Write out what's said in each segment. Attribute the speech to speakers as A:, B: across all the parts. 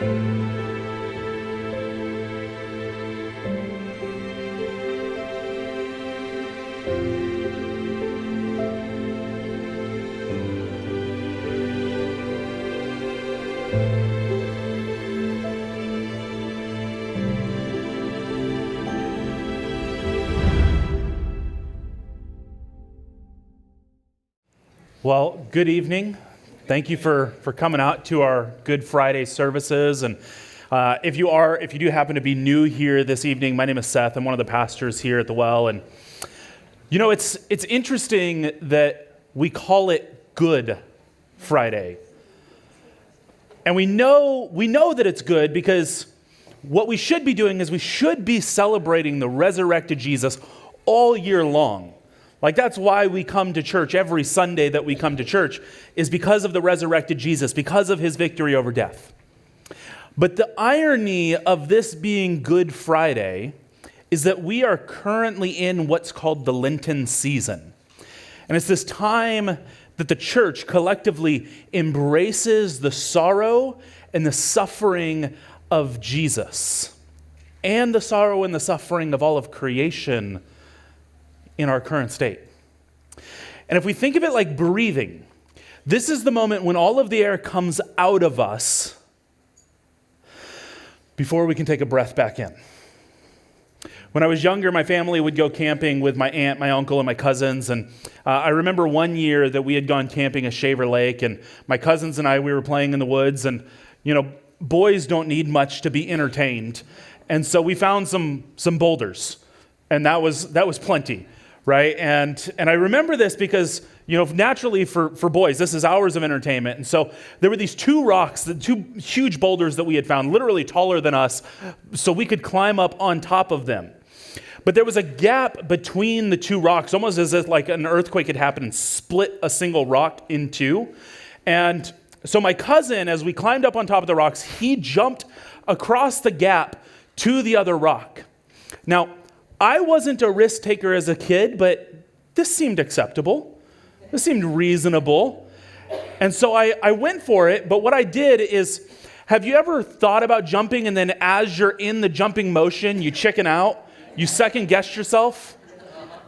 A: Well, good evening. Thank you for coming out to our Good Friday services. And if you do happen to be new here this evening, my name is Seth. I'm one of the pastors here at the Well. And you know, it's interesting that we call it Good Friday. And we know that it's good because what we should be doing is we should be celebrating the resurrected Jesus all year long. Like, that's why we come to church every Sunday that we come to church, is because of the resurrected Jesus, because of his victory over death. But the irony of this being Good Friday is that we are currently in what's called the Lenten season. And it's this time that the church collectively embraces the sorrow and the suffering of Jesus, and the sorrow and the suffering of all of creation in our current state. And if we think of it like breathing, this is the moment when all of the air comes out of us before we can take a breath back in. When I was younger, my family would go camping with my aunt, my uncle, and my cousins. And I remember one year that we had gone camping at Shaver Lake, and my cousins and I, we were playing in the woods. And, you know, boys don't need much to be entertained. And so we found some boulders, and that was plenty. Right? And I remember this because, you know, naturally for boys, this is hours of entertainment. And so there were these two rocks, the two huge boulders that we had found, literally taller than us, so we could climb up on top of them. But there was a gap between the two rocks, almost as if like an earthquake had happened and split a single rock in two. And so my cousin, as we climbed up on top of the rocks, he jumped across the gap to the other rock. Now, I wasn't a risk taker as a kid, but this seemed acceptable. This seemed reasonable. And so I went for it, but what I did is, have you ever thought about jumping and then as you're in the jumping motion, you chicken out? You second guess yourself?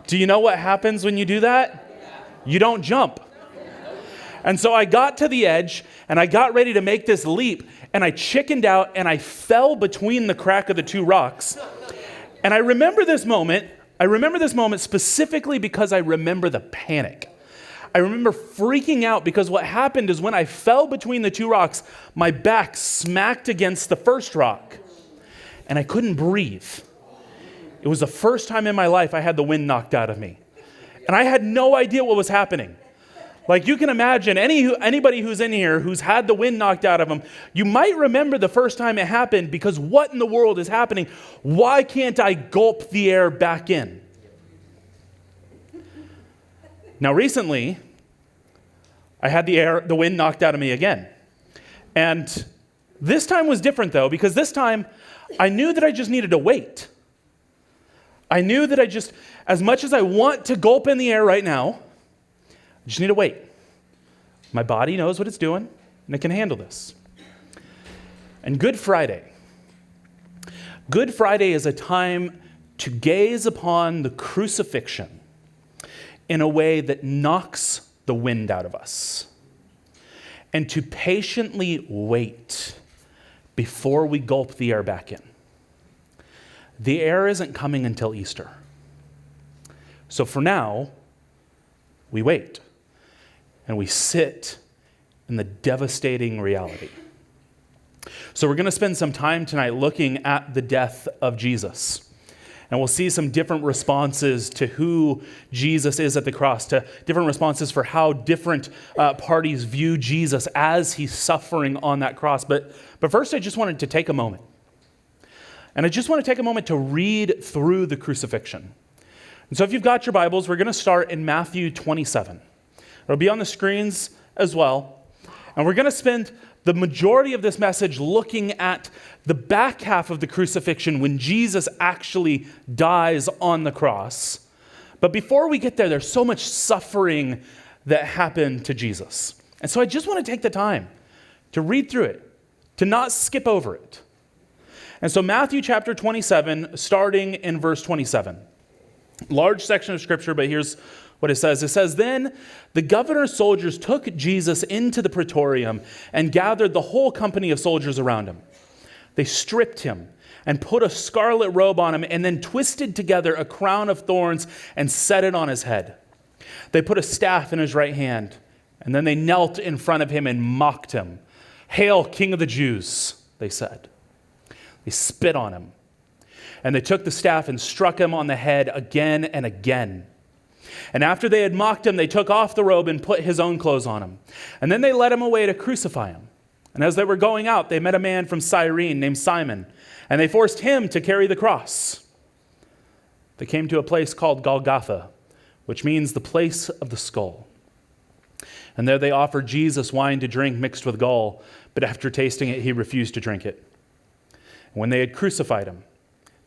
A: Do you know what happens when you do that? You don't jump. And so I got to the edge and I got ready to make this leap and I chickened out and I fell between the crack of the two rocks. And I remember this moment specifically because I remember the panic. I remember freaking out because what happened is when I fell between the two rocks, my back smacked against the first rock and I couldn't breathe. It was the first time in my life I had the wind knocked out of me. And I had no idea what was happening. Like, you can imagine anybody who's in here who's had the wind knocked out of them, you might remember the first time it happened because what in the world is happening? Why can't I gulp the air back in? Now, recently, I had the wind knocked out of me again. And this time was different, though, because this time I knew that I just needed to wait. I knew that as much as I want to gulp in the air right now, I just need to wait. My body knows what it's doing, and it can handle this. And Good Friday is a time to gaze upon the crucifixion in a way that knocks the wind out of us, and to patiently wait before we gulp the air back in. The air isn't coming until Easter. So for now, we wait. And we sit in the devastating reality. So we're going to spend some time tonight looking at the death of Jesus. And we'll see some different responses to who Jesus is at the cross, to different responses for how different parties view Jesus as he's suffering on that cross. But first, I just wanted to take a moment. And I just want to take a moment to read through the crucifixion. And so if you've got your Bibles, we're going to start in Matthew 27. It'll be on the screens as well. And we're going to spend the majority of this message looking at the back half of the crucifixion when Jesus actually dies on the cross. But before we get there, there's so much suffering that happened to Jesus. And so I just want to take the time to read through it, to not skip over it. And so Matthew chapter 27, starting in verse 27. Large section of scripture, but here's what it says. It says, "Then the governor's soldiers took Jesus into the praetorium and gathered the whole company of soldiers around him. They stripped him and put a scarlet robe on him and then twisted together a crown of thorns and set it on his head. They put a staff in his right hand, and then they knelt in front of him and mocked him. 'Hail, King of the Jews,' they said. They spit on him, and they took the staff and struck him on the head again and again. And after they had mocked him, they took off the robe and put his own clothes on him. And then they led him away to crucify him. And as they were going out, they met a man from Cyrene named Simon, and they forced him to carry the cross. They came to a place called Golgotha, which means the place of the skull. And there they offered Jesus wine to drink mixed with gall, but after tasting it, he refused to drink it. And when they had crucified him,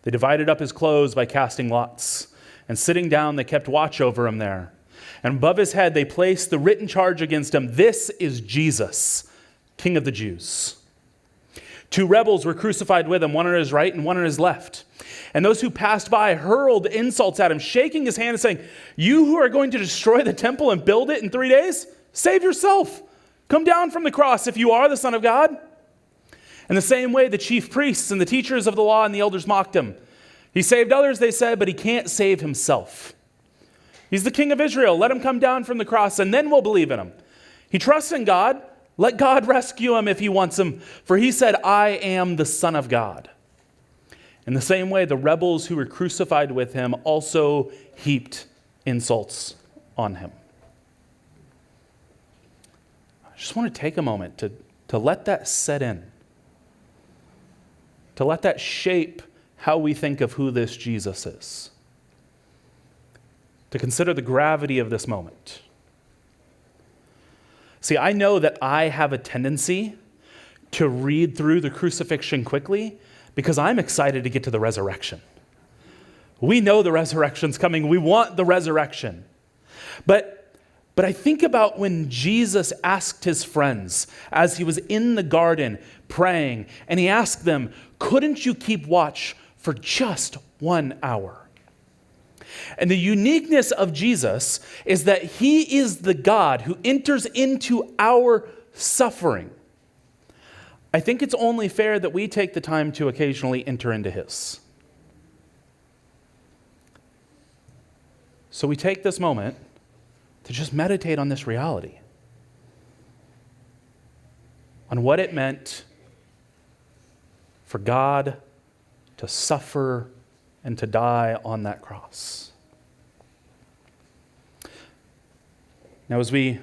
A: they divided up his clothes by casting lots. And sitting down, they kept watch over him there. And above his head, they placed the written charge against him, 'This is Jesus, King of the Jews.' 2 rebels were crucified with him, one on his right and one on his left. And those who passed by hurled insults at him, shaking his hand and saying, 'You who are going to destroy the temple and build it in 3 days, save yourself. Come down from the cross if you are the Son of God.' In the same way, the chief priests and the teachers of the law and the elders mocked him. 'He saved others,' they said, 'but he can't save himself. He's the King of Israel. Let him come down from the cross, and then we'll believe in him. He trusts in God. Let God rescue him if he wants him, for he said, 'I am the Son of God.' In the same way, the rebels who were crucified with him also heaped insults on him." I just want to take a moment to let that set in, to let that shape how we think of who this Jesus is, to consider the gravity of this moment. See, I know that I have a tendency to read through the crucifixion quickly because I'm excited to get to the resurrection. We know the resurrection's coming. We want the resurrection. But I think about when Jesus asked his friends as he was in the garden praying, and he asked them, "Couldn't you keep watch for just 1 hour?" And the uniqueness of Jesus is that he is the God who enters into our suffering. I think it's only fair that we take the time to occasionally enter into his. So we take this moment to just meditate on this reality, on what it meant for God to suffer and to die on that cross. Now, as we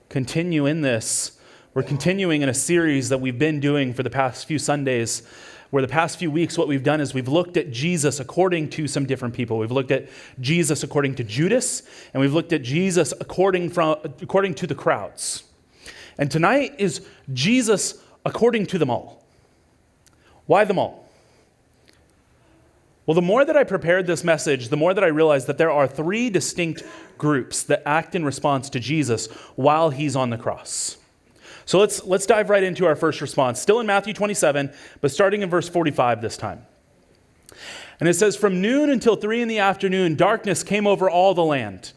A: continue in this, we're continuing in a series that we've been doing for the past few Sundays, where the past few weeks what we've done is we've looked at Jesus according to some different people. We've looked at Jesus according to Judas, and we've looked at Jesus according to the crowds. And tonight is Jesus according to them all. Why them all? Well, the more that I prepared this message, the more that I realized that there are 3 distinct groups that act in response to Jesus while he's on the cross. So let's dive right into our first response, still in Matthew 27, but starting in verse 45 this time. And it says, "From noon until 3 in the afternoon, darkness came over all the land.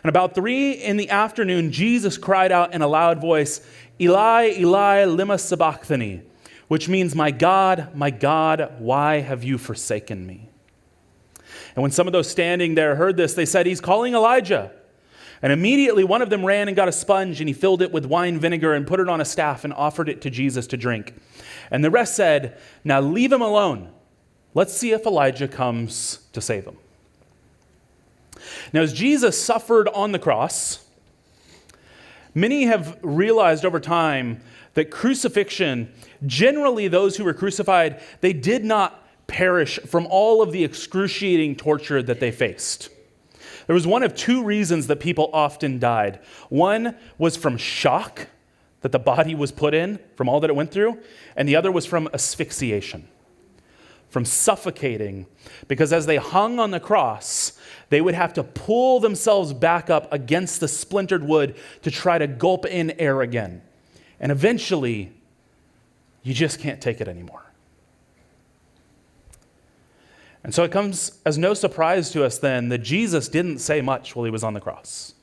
A: And about 3 in the afternoon, Jesus cried out in a loud voice, 'Eli, Eli, lema sabachthani,' which means, my God, why have you forsaken me?" And when some of those standing there heard this, they said, "He's calling Elijah." And immediately one of them ran and got a sponge, and he filled it with wine vinegar and put it on a staff and offered it to Jesus to drink. And the rest said, "Now leave him alone. Let's see if Elijah comes to save him." Now, as Jesus suffered on the cross, many have realized over time that crucifixion, generally those who were crucified, they did not perish from all of the excruciating torture that they faced. There was one of 2 reasons that people often died. One was from shock that the body was put in from all that it went through, and the other was from asphyxiation, from suffocating, because as they hung on the cross, they would have to pull themselves back up against the splintered wood to try to gulp in air again. And eventually, You just can't take it anymore. And so it comes as no surprise to us then that Jesus didn't say much while he was on the cross.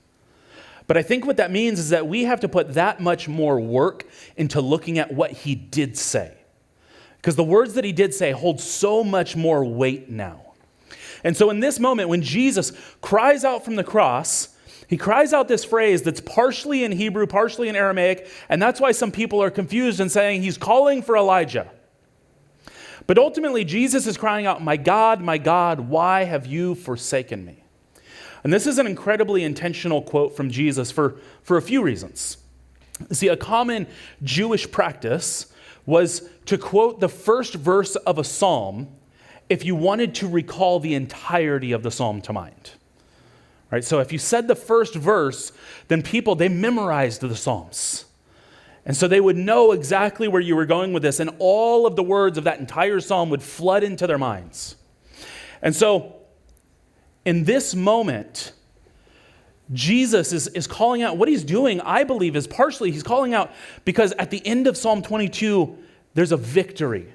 A: But I think what that means is that we have to put that much more work into looking at what he did say. Because the words that he did say hold so much more weight now. And so in this moment, when Jesus cries out from the cross, he cries out this phrase that's partially in Hebrew, partially in Aramaic, and that's why some people are confused and saying he's calling for Elijah. But ultimately, Jesus is crying out, my God, why have you forsaken me? And this is an incredibly intentional quote from Jesus for a few reasons. See, a common Jewish practice was to quote the first verse of a psalm if you wanted to recall the entirety of the psalm to mind. Right? So if you said the first verse, then people, they memorized the psalms. And so they would know exactly where you were going with this, and all of the words of that entire psalm would flood into their minds. And so in this moment, Jesus is calling out. What he's doing, I believe, is partially he's calling out because at the end of Psalm 22, there's a victory.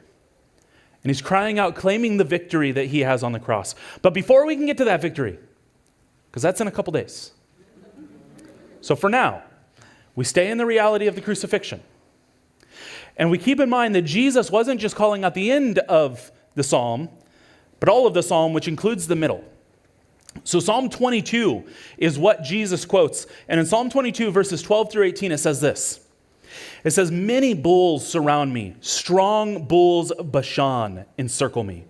A: And he's crying out, claiming the victory that he has on the cross. But before we can get to that victory, because that's in a couple days. So for now, we stay in the reality of the crucifixion. And we keep in mind that Jesus wasn't just calling out the end of the psalm, but all of the psalm, which includes the middle. So Psalm 22 is what Jesus quotes. And in Psalm 22, verses 12 through 18, it says this. It says, many bulls surround me. Strong bulls of Bashan encircle me.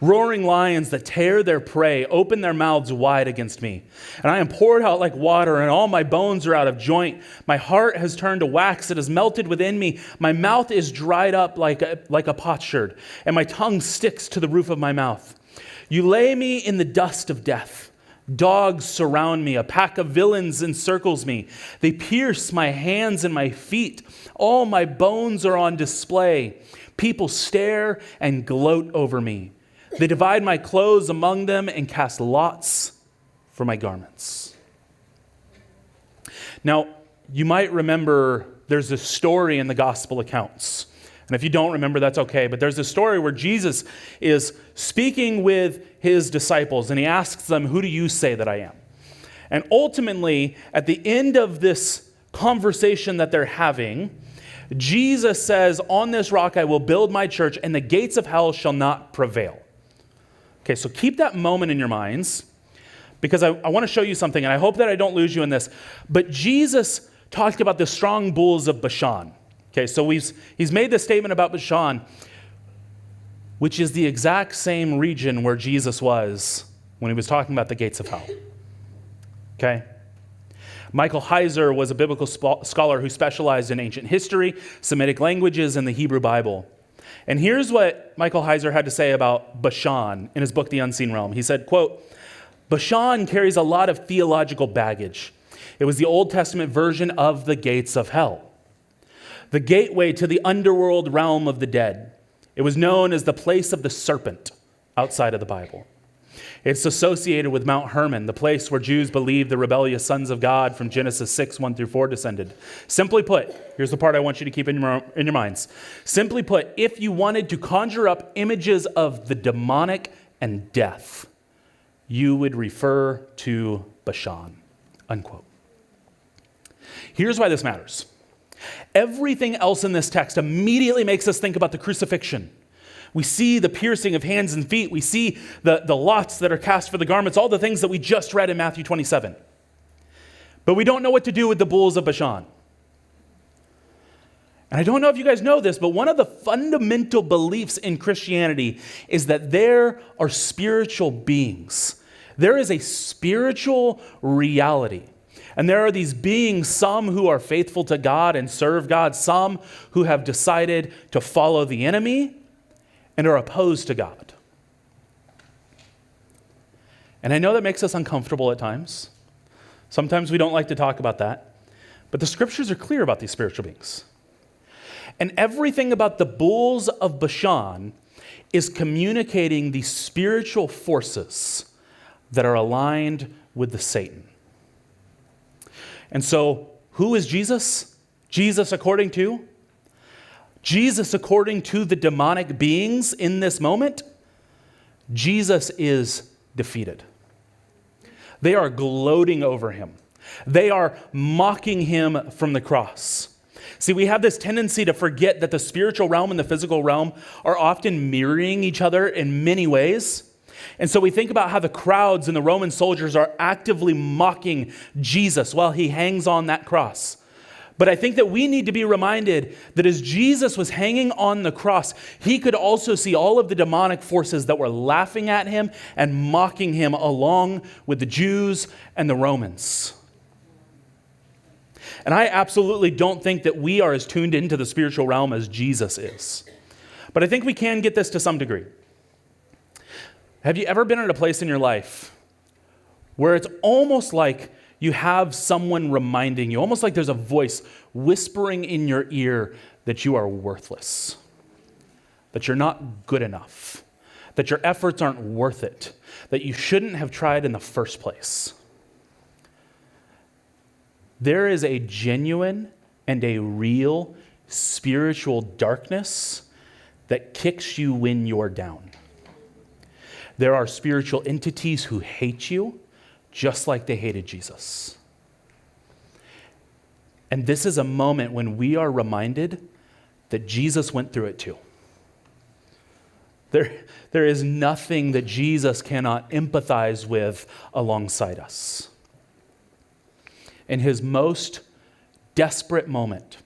A: Roaring lions that tear their prey open their mouths wide against me. And I am poured out like water, and all my bones are out of joint. My heart has turned to wax. It has melted within me. My mouth is dried up like a potsherd, and my tongue sticks to the roof of my mouth. You lay me in the dust of death. Dogs surround me. A pack of villains encircles me. They pierce my hands and my feet. All my bones are on display. People stare and gloat over me. They divide my clothes among them and cast lots for my garments. Now, you might remember there's this story in the gospel accounts. And if you don't remember, that's okay. But there's a story where Jesus is speaking with his disciples, and he asks them, who do you say that I am? And ultimately, at the end of this conversation that they're having, Jesus says, on this rock I will build my church, and the gates of hell shall not prevail. Okay, so keep that moment in your minds, because I want to show you something, and I hope that I don't lose you in this. But Jesus talked about the strong bulls of Bashan. Okay, so he's made this statement about Bashan, which is the exact same region where Jesus was when he was talking about the gates of hell. Okay? Michael Heiser was a biblical scholar who specialized in ancient history, Semitic languages, and the Hebrew Bible. And here's what Michael Heiser had to say about Bashan in his book, The Unseen Realm. He said, quote, Bashan carries a lot of theological baggage. It was the Old Testament version of the gates of hell, the gateway to the underworld realm of the dead. It was known as the place of the serpent outside of the Bible. It's associated with Mount Hermon, the place where Jews believed the rebellious sons of God from Genesis 6, 1 through 4 descended. Simply put, here's the part I want you to keep in your minds. Simply put, if you wanted to conjure up images of the demonic and death, you would refer to Bashan, unquote. Here's why this matters. Everything else in this text immediately makes us think about the crucifixion. We see the piercing of hands and feet. We see the lots that are cast for the garments, all the things that we just read in Matthew 27. But we don't know what to do with the bulls of Bashan. And I don't know if you guys know this, but one of the fundamental beliefs in Christianity is that there are spiritual beings. There is a spiritual reality. And there are these beings, some who are faithful to God and serve God, some who have decided to follow the enemy and are opposed to God. And I know that makes us uncomfortable at times. Sometimes we don't like to talk about that. But the scriptures are clear about these spiritual beings. And everything about the bulls of Bashan is communicating these spiritual forces that are aligned with the Satan. And so, who is Jesus? Jesus, according to Jesus, according to the demonic beings in this moment, Jesus is defeated. They are gloating over him. They are mocking him from the cross. See, we have this tendency to forget that the spiritual realm and the physical realm are often mirroring each other in many ways. And so we think about how the crowds and the Roman soldiers are actively mocking Jesus while he hangs on that cross. But I think that we need to be reminded that as Jesus was hanging on the cross, he could also see all of the demonic forces that were laughing at him and mocking him along with the Jews and the Romans. And I absolutely don't think that we are as tuned into the spiritual realm as Jesus is. But I think we can get this to some degree. Have you ever been at a place in your life where it's almost like you have someone reminding you, almost like there's a voice whispering in your ear that you are worthless, that you're not good enough, that your efforts aren't worth it, that you shouldn't have tried in the first place? There is a genuine and a real spiritual darkness that kicks you when you're down. There are spiritual entities who hate you just like they hated Jesus. And this is a moment when we are reminded that Jesus went through it too. There is nothing that Jesus cannot empathize with alongside us. In his most desperate moment,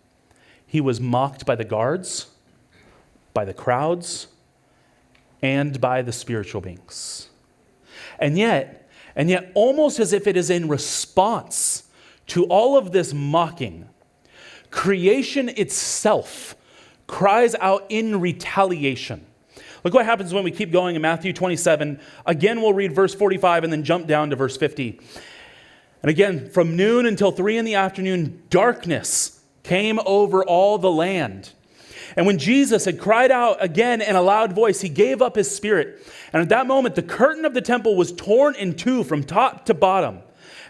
A: he was mocked by the guards, by the crowds, and by the spiritual beings. And yet, almost as if it is in response to all of this mocking, creation itself cries out in retaliation. Look what happens when we keep going in Matthew 27. Again, we'll read verse 45 and then jump down to verse 50. And again, from noon until 3 p.m, darkness came over all the land. And when Jesus had cried out again in a loud voice, he gave up his spirit. And at that moment, the curtain of the temple was torn in two from top to bottom.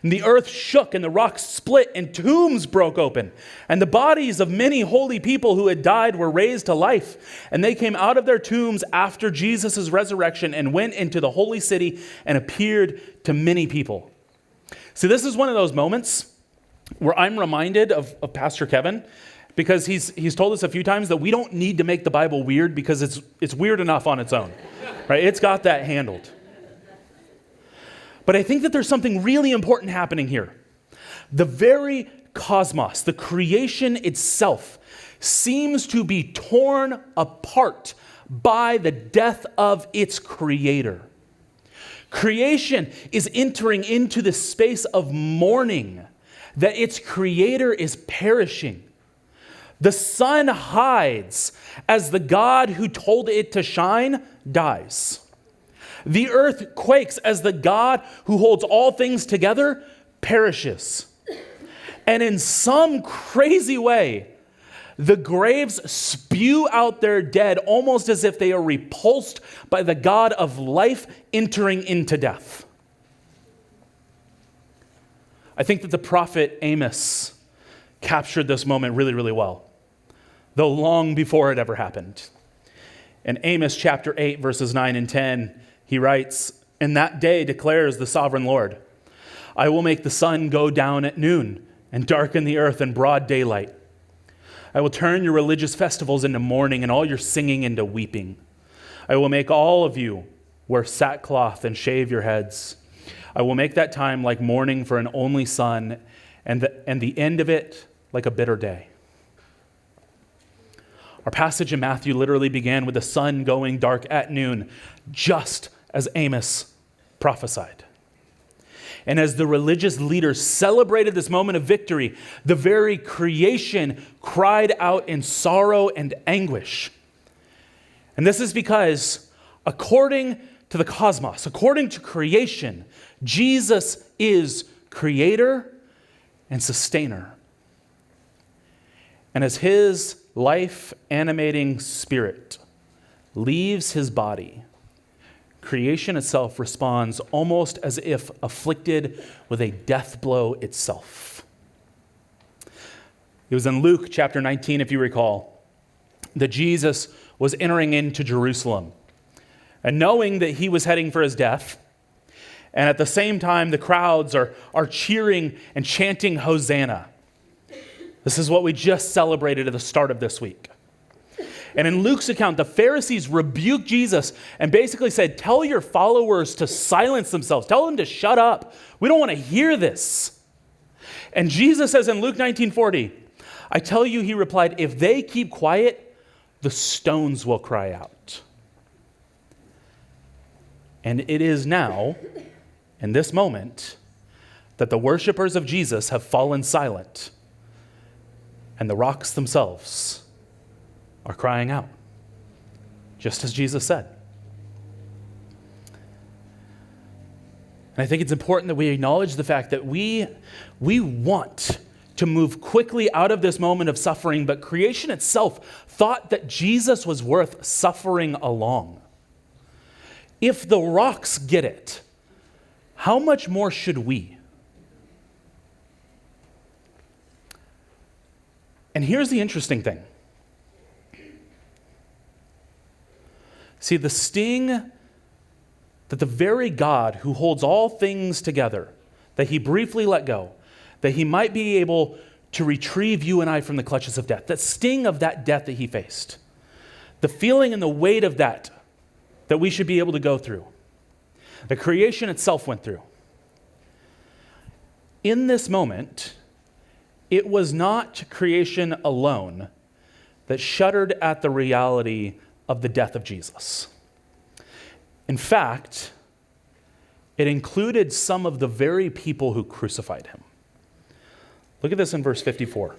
A: And the earth shook and the rocks split and tombs broke open. And the bodies of many holy people who had died were raised to life. And they came out of their tombs after Jesus' resurrection and went into the holy city and appeared to many people. See, this is one of those moments where I'm reminded of Pastor Kevin, because he's told us a few times that we don't need to make the Bible weird because it's weird enough on its own, right? It's got that handled. But I think that there's something really important happening here. The very cosmos, the creation itself, seems to be torn apart by the death of its creator. Creation is entering into the space of mourning that its creator is perishing. The sun hides as the God who told it to shine dies. The earth quakes as the God who holds all things together perishes. And in some crazy way, the graves spew out their dead almost as if they are repulsed by the God of life entering into death. I think that the prophet Amos captured this moment really, really well, though long before it ever happened. In Amos chapter 8, verses 9 and 10, he writes, "In that day declares the sovereign Lord, I will make the sun go down at noon and darken the earth in broad daylight. I will turn your religious festivals into mourning and all your singing into weeping. I will make all of you wear sackcloth and shave your heads. I will make that time like mourning for an only son, and the end of it like a bitter day." Our passage in Matthew literally began with the sun going dark at noon, just as Amos prophesied. And as the religious leaders celebrated this moment of victory, the very creation cried out in sorrow and anguish. And this is because, according to the cosmos, according to creation, Jesus is creator and sustainer. And as his life-animating spirit leaves his body, creation itself responds almost as if afflicted with a death blow itself. It was in Luke chapter 19, if you recall, that Jesus was entering into Jerusalem. And knowing that he was heading for his death, and at the same time the crowds are cheering and chanting Hosanna. This is what we just celebrated at the start of this week. And in Luke's account, the Pharisees rebuked Jesus and basically said, tell your followers to silence themselves. Tell them to shut up. We don't want to hear this. And Jesus says in Luke 19:40, I tell you, he replied, if they keep quiet, the stones will cry out. And it is now, in this moment, that the worshipers of Jesus have fallen silent, and the rocks themselves are crying out, just as Jesus said. And I think it's important that we acknowledge the fact that we want to move quickly out of this moment of suffering, but creation itself thought that Jesus was worth suffering along. If the rocks get it, how much more should we? And here's the interesting thing. See, the sting that the very God who holds all things together, that he briefly let go, that he might be able to retrieve you and I from the clutches of death, that sting of that death that he faced, the feeling and the weight of that we should be able to go through, the creation itself went through. In this moment, it was not creation alone that shuddered at the reality of the death of Jesus. In fact, it included some of the very people who crucified him. Look at this in verse 54.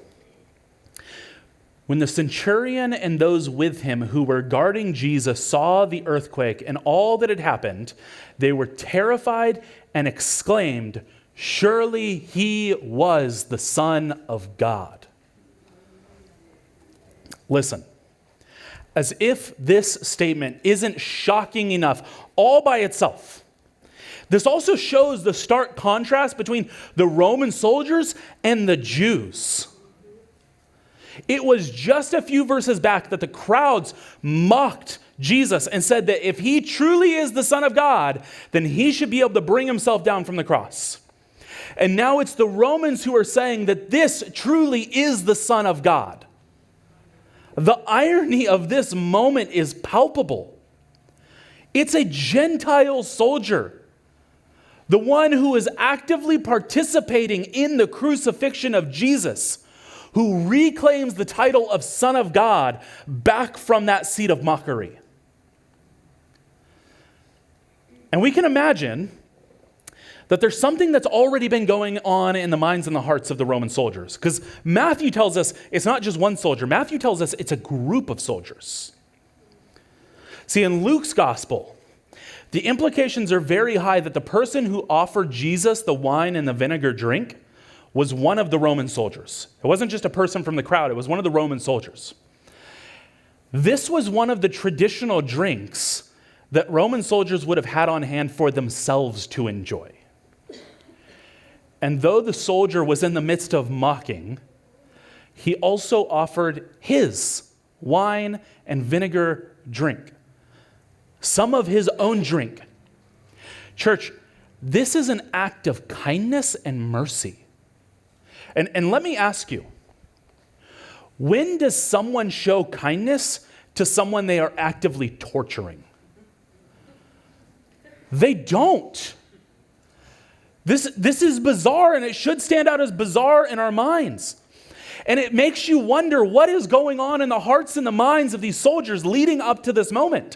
A: When the centurion and those with him who were guarding Jesus saw the earthquake and all that had happened, they were terrified and exclaimed, surely he was the Son of God. Listen. As if this statement isn't shocking enough all by itself, this also shows the stark contrast between the Roman soldiers and the Jews. It was just a few verses back that the crowds mocked Jesus and said that if he truly is the Son of God, then he should be able to bring himself down from the cross. And now it's the Romans who are saying that this truly is the Son of God. The irony of this moment is palpable. It's a Gentile soldier, the one who is actively participating in the crucifixion of Jesus, who reclaims the title of Son of God back from that seat of mockery. And we can imagine that there's something that's already been going on in the minds and the hearts of the Roman soldiers. Because Matthew tells us it's not just one soldier. Matthew tells us it's a group of soldiers. See, in Luke's gospel, the implications are very high that the person who offered Jesus the wine and the vinegar drink was one of the Roman soldiers. It wasn't just a person from the crowd. It was one of the Roman soldiers. This was one of the traditional drinks that Roman soldiers would have had on hand for themselves to enjoy. And though the soldier was in the midst of mocking, he also offered his wine and vinegar drink, some of his own drink. Church, this is an act of kindness and mercy. And let me ask you, when does someone show kindness to someone they are actively torturing? They don't. This is bizarre, and it should stand out as bizarre in our minds. And it makes you wonder what is going on in the hearts and the minds of these soldiers leading up to this moment.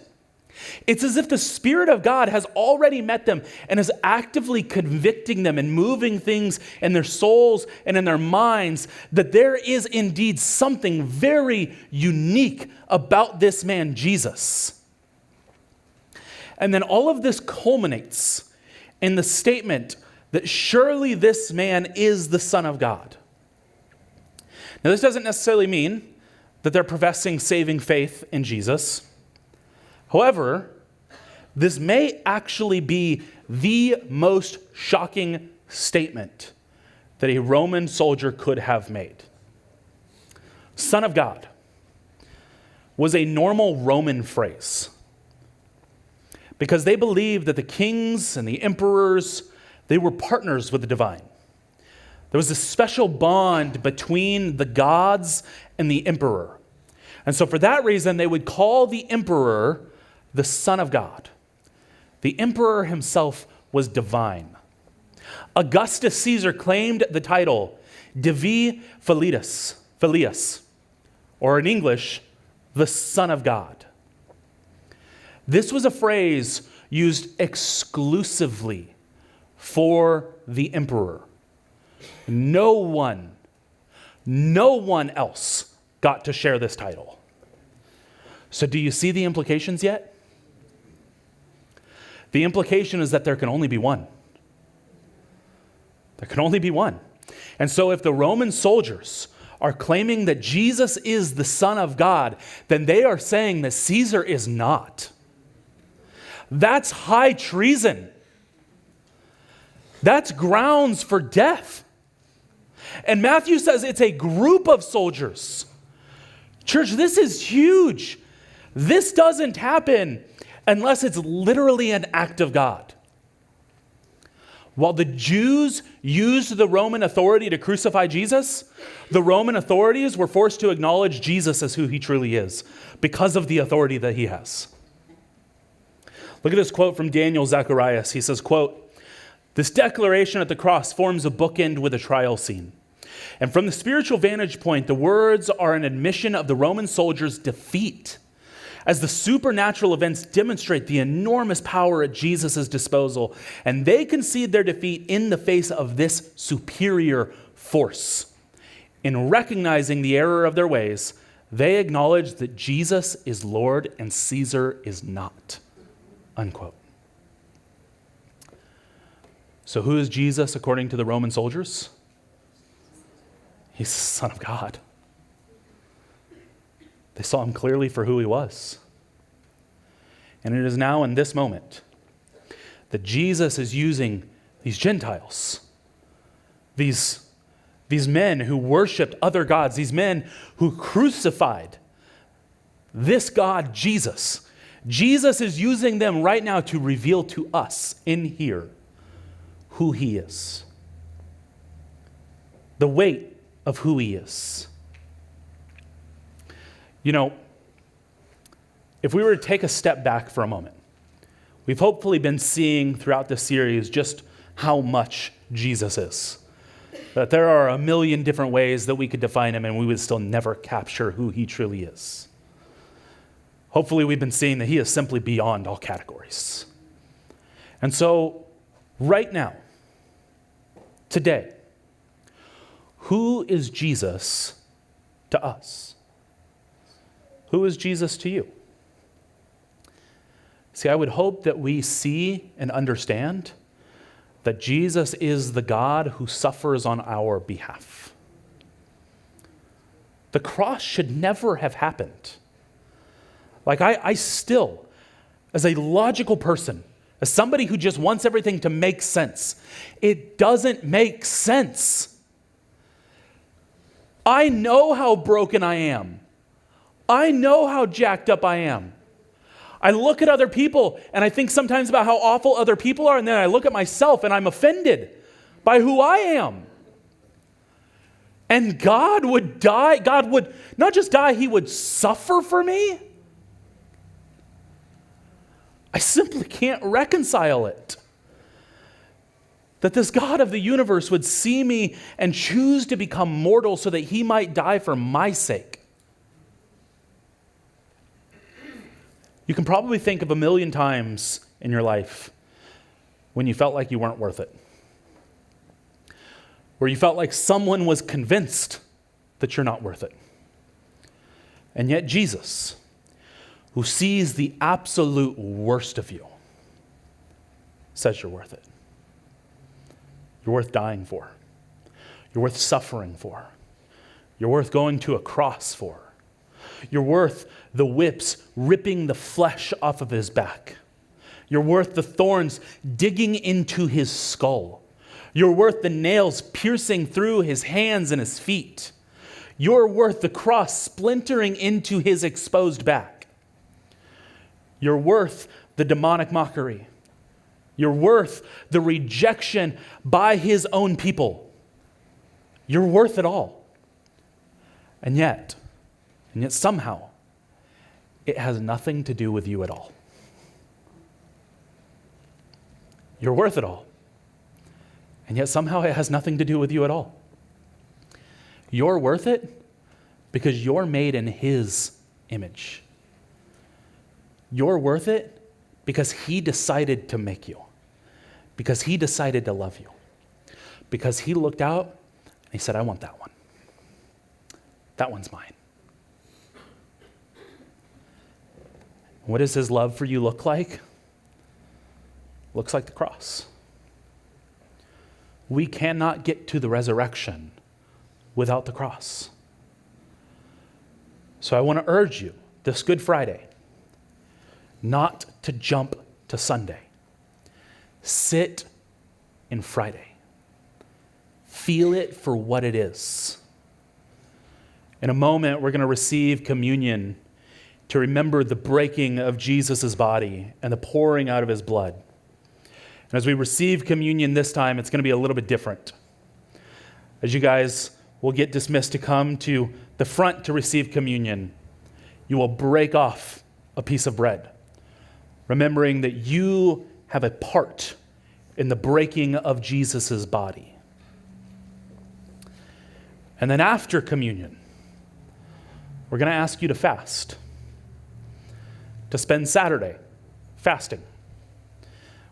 A: It's as if the Spirit of God has already met them and is actively convicting them and moving things in their souls and in their minds that there is indeed something very unique about this man, Jesus. And then all of this culminates in the statement that surely this man is the Son of God. Now, this doesn't necessarily mean that they're professing saving faith in Jesus. However, this may actually be the most shocking statement that a Roman soldier could have made. Son of God. was a normal Roman phrase because they believed that the kings and the emperors, they were partners with the divine. There was a special bond between the gods and the emperor. And so for that reason, they would call the emperor the Son of God. The emperor himself was divine. Augustus Caesar claimed the title Divi Filius, or in English, the Son of God. This was a phrase used exclusively for the emperor. No one else got to share this title. So do you see the implications yet? The implication is that there can only be one. There can only be one. And so if the Roman soldiers are claiming that Jesus is the Son of God, then they are saying that Caesar is not. That's high treason. That's grounds for death. And Matthew says it's a group of soldiers. Church, this is huge. This doesn't happen unless it's literally an act of God. While the Jews used the Roman authority to crucify Jesus, the Roman authorities were forced to acknowledge Jesus as who he truly is because of the authority that he has. Look at this quote from Daniel Zacharias. He says, quote, "This declaration at the cross forms a bookend with a trial scene. And from the spiritual vantage point, the words are an admission of the Roman soldiers' defeat, as the supernatural events demonstrate the enormous power at Jesus' disposal, and they concede their defeat in the face of this superior force. In recognizing the error of their ways, they acknowledge that Jesus is Lord and Caesar is not." Unquote. So who is Jesus according to the Roman soldiers? He's the Son of God. They saw him clearly for who he was. And it is now in this moment that Jesus is using these Gentiles, these men who worshiped other gods, these men who crucified this God, Jesus. Jesus is using them right now to reveal to us in here who he is, the weight of who he is. You know, if we were to take a step back for a moment, we've hopefully been seeing throughout this series just how much Jesus is. That there are a million different ways that we could define him and we would still never capture who he truly is. Hopefully we've been seeing that he is simply beyond all categories. And so, right now, today, who is Jesus to us? Who is Jesus to you? See, I would hope that we see and understand that Jesus is the God who suffers on our behalf. The cross should never have happened. Like I still, as a logical person, as somebody who just wants everything to make sense, it doesn't make sense. I know how broken I am. I know how jacked up I am. I look at other people and I think sometimes about how awful other people are, and then I look at myself and I'm offended by who I am. And God would die. God would not just die, he would suffer for me. I simply can't reconcile it. That this God of the universe would see me and choose to become mortal so that he might die for my sake. You can probably think of a million times in your life when you felt like you weren't worth it. Where you felt like someone was convinced that you're not worth it. And yet Jesus, who sees the absolute worst of you, says you're worth it. You're worth dying for. You're worth suffering for. You're worth going to a cross for. You're worth the whips ripping the flesh off of his back. You're worth the thorns digging into his skull. You're worth the nails piercing through his hands and his feet. You're worth the cross splintering into his exposed back. You're worth the demonic mockery. You're worth the rejection by his own people. You're worth it all. And yet somehow, it has nothing to do with you at all. You're worth it all. And yet somehow it has nothing to do with you at all. You're worth it because you're made in his image. You're worth it because he decided to make you. Because he decided to love you. Because he looked out and he said, I want that one. That one's mine. What does his love for you look like? Looks like the cross. We cannot get to the resurrection without the cross. So I want to urge you this Good Friday not to jump to Sunday. Sit in Friday. Feel it for what it is. In a moment, we're going to receive communion to remember the breaking of Jesus' body and the pouring out of his blood. And as we receive communion this time, it's going to be a little bit different. As you guys will get dismissed to come to the front to receive communion, you will break off a piece of bread, remembering that you have a part in the breaking of Jesus' body. And then after communion, we're going to ask you to fast, to spend Saturday fasting.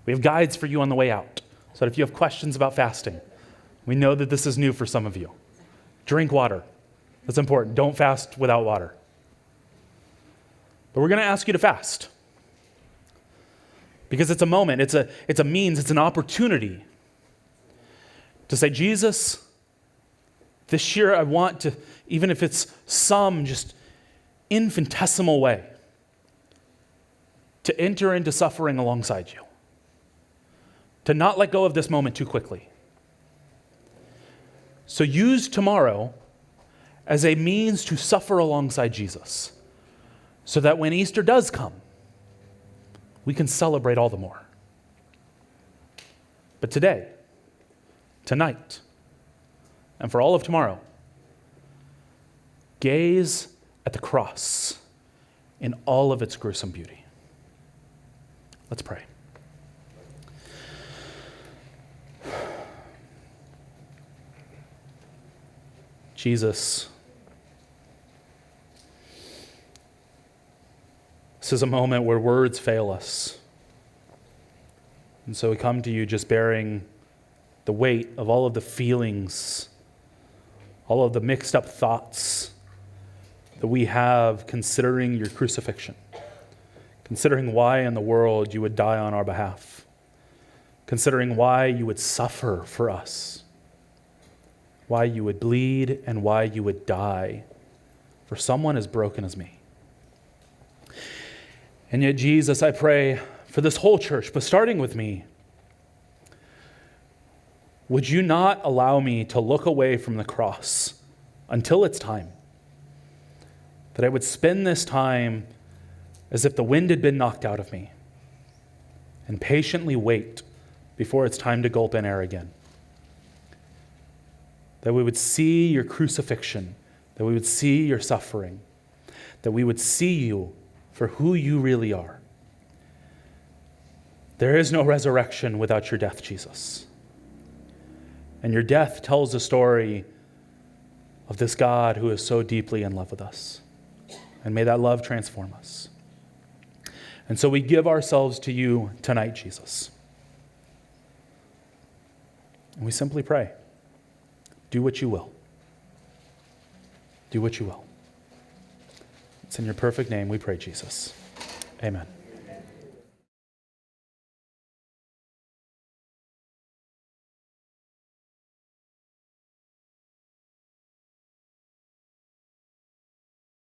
A: We have guides for you on the way out, so that if you have questions about fasting, we know that this is new for some of you. Drink water. That's important. Don't fast without water. But we're going to ask you to fast. Because it's a moment, it's a means, it's an opportunity to say, Jesus, this year I want to, even if it's some just infinitesimal way, to enter into suffering alongside you. To not let go of this moment too quickly. So use tomorrow as a means to suffer alongside Jesus, so that when Easter does come, we can celebrate all the more. But today, tonight, and for all of tomorrow, gaze at the cross in all of its gruesome beauty. Let's pray. Jesus, this is a moment where words fail us. And so we come to you just bearing the weight of all of the feelings, all of the mixed up thoughts that we have considering your crucifixion, considering why in the world you would die on our behalf, considering why you would suffer for us, why you would bleed and why you would die for someone as broken as me. And yet, Jesus, I pray for this whole church, but starting with me, would you not allow me to look away from the cross until it's time? That I would spend this time as if the wind had been knocked out of me and patiently wait before it's time to gulp in air again. That we would see your crucifixion, that we would see your suffering, that we would see you for who you really are. There is no resurrection without your death, Jesus. And your death tells the story of this God who is so deeply in love with us. And may that love transform us. And so we give ourselves to you tonight, Jesus. And we simply pray, do what you will. Do what you will. It's in your perfect name we pray, Jesus. Amen.